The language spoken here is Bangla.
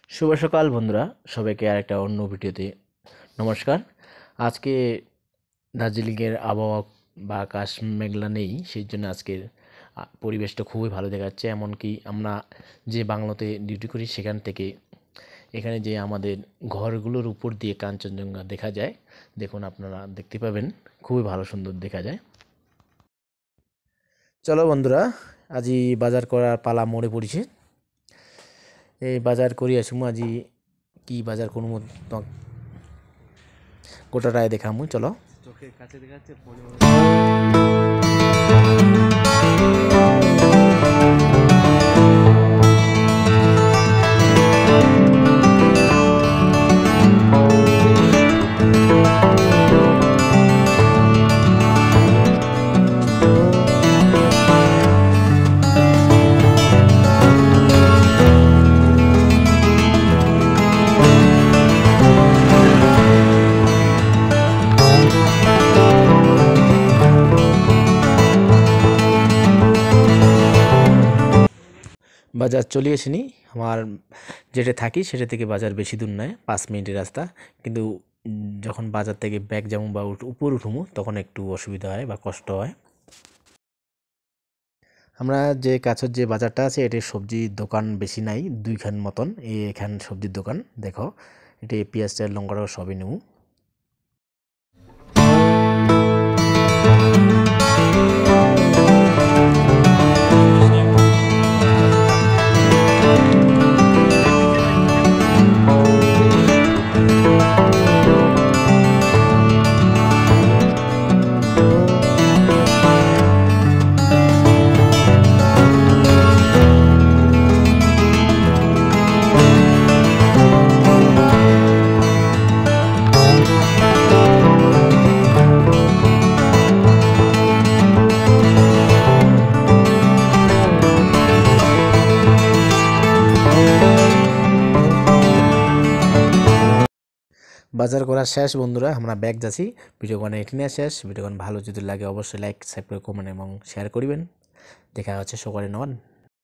শুভ সকাল বন্ধুরা, সবাইকে আরেকটা অন্য ভিডিওতে নমস্কার। আজকে দার্জিলিংয়ের আবহাওয়া বা আকাশ মেঘলা নেই, সেই জন্য আজকের পরিবেশটা খুবই ভালো দেখাচ্ছে। এমনকি আমরা যে বাংলোতে ডিউটি করি সেখান থেকে এখানে যে আমাদের ঘরগুলোর উপর দিয়ে কাঞ্চনজঙ্ঘা দেখা যায়, দেখুন আপনারা দেখতে পাবেন, খুবই ভালো সুন্দর দেখা যায়। চলো বন্ধুরা, আজি বাজার করার পালা মোড়ে পড়েছে। এই বাজার করি আসুম আজি কি বাজার করবো তোমাক গোটাটায় দেখামু, চলো। চোখের কাছে দেখাচ্ছে ফোনে বাজার চলে আসিনি। আমার যেটা থাকি সেটা থেকে বাজার বেশি দূর নয়, 5 মিনিটের রাস্তা। কিন্তু যখন বাজার থেকে ব্যাগ যাবো বা উপর উঠুমো তখন একটু অসুবিধা হয় বা কষ্ট হয়। আমরা যে কাছের যে বাজারটা আছে এটি সবজির দোকান বেশি নাই, 2খান মতন। এখান সবজির দোকান দেখো, এটি পেঁয়াজ তেল লঙ্কাটাও সবই নেবো। বাজার করা শেষ বন্ধুরা, আমরা ব্যাগ যাচ্ছি। ভিডিওখান এখানে শেষ। ভিডিওখান ভালো যদি লাগে অবশ্যই লাইক, সাবস্ক্রাইব, কমেন্ট এবং শেয়ার করবেন। দেখা হচ্ছে সকালে নন।